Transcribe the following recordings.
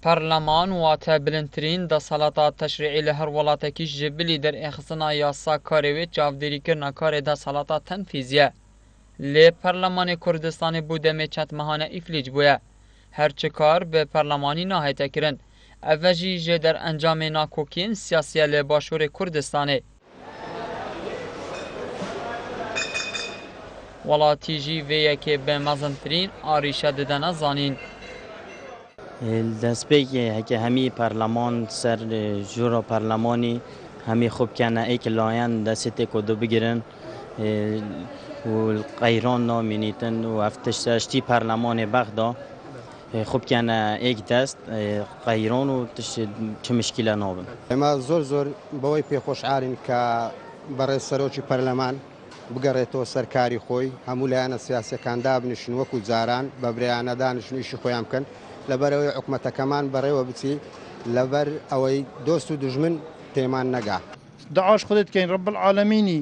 پارلمان واته بلندترین دسالتا تشریعی لهر ولاتکیش جبلی در اخصنا یاسا کاروی چاودیری کرنا کار دسالتا تنفیزیه. لی پارلمان کردستان بوده میچت مهانه افلیج بویه. هرچه کار به پارلمانی نهایت کرن. اوجی جه در انجام ناکوکین سیاسی لی باشور کردستانه. ولاتی جی ویه که به مزنترین آریشه ددن زانین. دست بگه که همی پارلمان سر جورا پارلمانی همی خوب کنه ای که لاین دسته کدو بگیرن و قیران نامینیتن و افتشتی پارلمان بغدا خوب کنه ایک دست قیران و چه مشکل نابن. ما زور باوی پی خوش عاریم که برای سروچی پارلمان بگەڕێتەوە سەرکاری خۆی هەموو لایەنە سیاسەکان دابنیشن وەکو جاران بە برایانە دانیشن ئیشی خۆیان بکەن لەبەرەوەی حکومەتەکەمان بەڕێوە بچی لەبەر ئەوەی دۆست و دژمن تێمان نەگا. داعش خودت كاين رب العالميني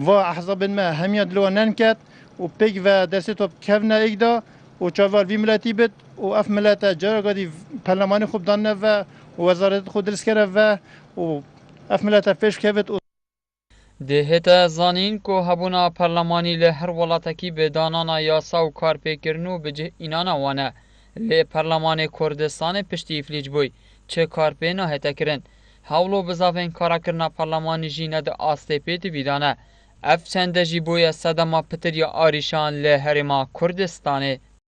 وأحزاب ما هم يدلوا ننكت وبيك ودرستو بكفنا إجدا وشافال في ملاتي بت وأف ملاتا جرا قدي برلماني خوب داننا ووزارة خود درس كره وأف ملاتا فيش كفت. دهتا زانین که هبونا پارلمانی لهر ولاتکی به دانانا یاسا و کار پیکرنو بجه اینانا وانه لی پارلمان کردستان پشتی افلیج بوی چه کار پی نهتا کرن هولو بزاوین کارا کرنا پارلمانی جینه ده آسته پیتی بیدانه اف چنده جی بوی صدما پتر یا آریشان لهر ما کردستانه